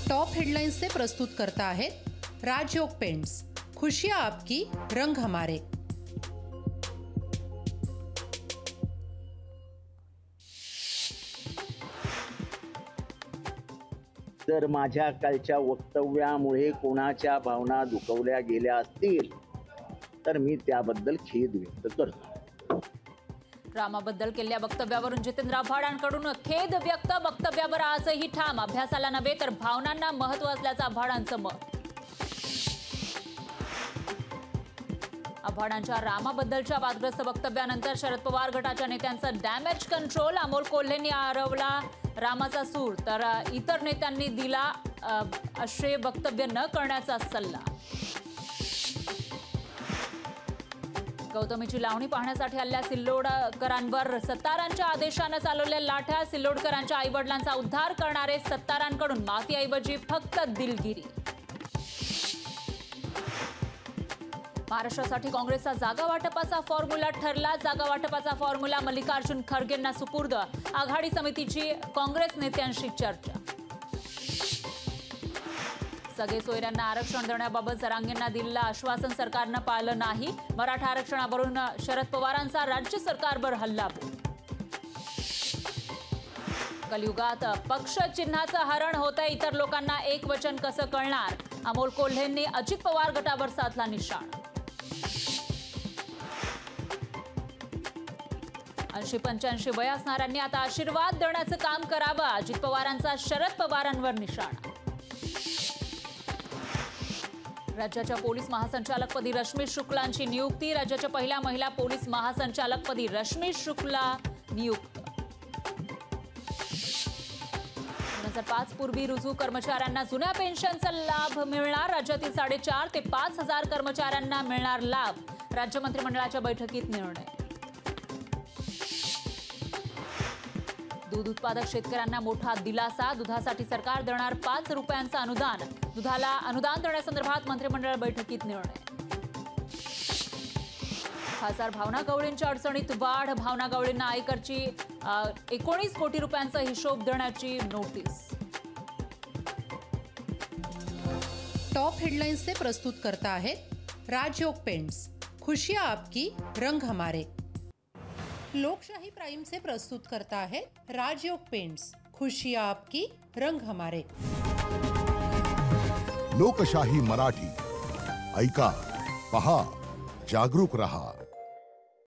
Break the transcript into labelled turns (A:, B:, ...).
A: Top headlines से प्रस्तुत करता है राजयोग पेंट्स, खुशियां आपकी, रंग हमारे।
B: जर माझ्या कालच्या वक्तव्यामुळे कोणाच्या भावना दुखवल्या गेल्या असतील तर मी त्याबद्दल खेद व्यक्त करतो।
C: रामाबद्दल केलेल्या वक्तव्यावरून जितेंद्र आव्हाडांकडून खेद व्यक्त। वक्तव्यावर आजही ठाम, अभ्यासाला नव्हे तर भावनांना महत्त्व असल्याचं आव्हाडांचं मत। आव्हाडांच्या रामाबद्दलच्या वादग्रस्त वक्तव्यानंतर शरद पवार गटाच्या नेत्यांचं डॅमेज कंट्रोल। अमोल कोल्हेंनी आरवला रामाचा सूर, तर इतर नेत्यांनी दिला असे वक्तव्य न करण्याचा सल्ला। गौतमीची लावणी पाहण्यासाठी आलेल्या सिल्लोडकरांवर सत्तारांच्या आदेशाने चालवलेल्या लाठ्या। सिल्लोडकरांच्या आईवडिलांचा उद्धार करणारे सत्तारांकडून माफीऐवजी फक्त दिलगिरी। महाराष्ट्रासाठी काँग्रेसचा जागा वाटपाचा फॉर्म्युला ठरला। जागा वाटपाचा फॉर्म्युला मल्लिकार्जुन खरगेंना सुपूर्द। आघाडी समितीची काँग्रेस नेत्यांशी चर्चा। सगळे सोयऱ्यांना आरक्षण देण्याबाबत जरांगेंना दिलेलं आश्वासन सरकारनं पाळलं नाही। मराठा आरक्षणावरून शरद पवारांचा राज्य सरकारवर हल्लाबोल। कलियुगात पक्ष चिन्हाचं हरण होतंय, इतर लोकांना एक वचन कसं कळणार? अमोल कोल्हेंनी अजित पवार गटावर साधला निशाण। 80-85 वय असणाऱ्यांनी आता आशीर्वाद देण्याचं काम करावं, अजित पवारांचा शरद पवारांवर निशाणा। राज्याच्या पोलीस महासंचालकपदी रश्मी शुक्लांची नियुक्ती। राज्याच्या पहिल्या महिला पोलीस महासंचालकपदी रश्मी शुक्ला नियुक्त। 2005 पूर्वी रुजू कर्मचाऱ्यांना जुन्या पेन्शनचा लाभ मिळणार। राज्यातील 4,500 ते 5,000 कर्मचाऱ्यांना मिळणार लाभ। राज्य मंत्रिमंडळाच्या बैठकीत निर्णय। दूध उत्पादक शेतकऱ्यांना मोठा दिलासा। दुधासाठी सरकार देणार 5 रुपयांचं अनुदान। दुधाला अनुदान देण्यासंदर्भात मंत्रिमंडळ बैठकीत निर्णय। खासदार भावना गवळींच्या अडचणीत वाढ। भावना गवळींना आयकरची 19 कोटी रुपयांचा हिशोब देण्याची नोटीस।
A: टॉप हेडलाइंस से प्रस्तुत करता है राजयोग पेंट्स, खुशियां आपकी, रंग हमारे। लोकशाही प्राइम से प्रस्तुत करता है राजयोग पेंट्स, खुशियां आपकी, रंग हमारे।
D: लोकशाही मराठी, ऐका, पहा, जागरूक रहा।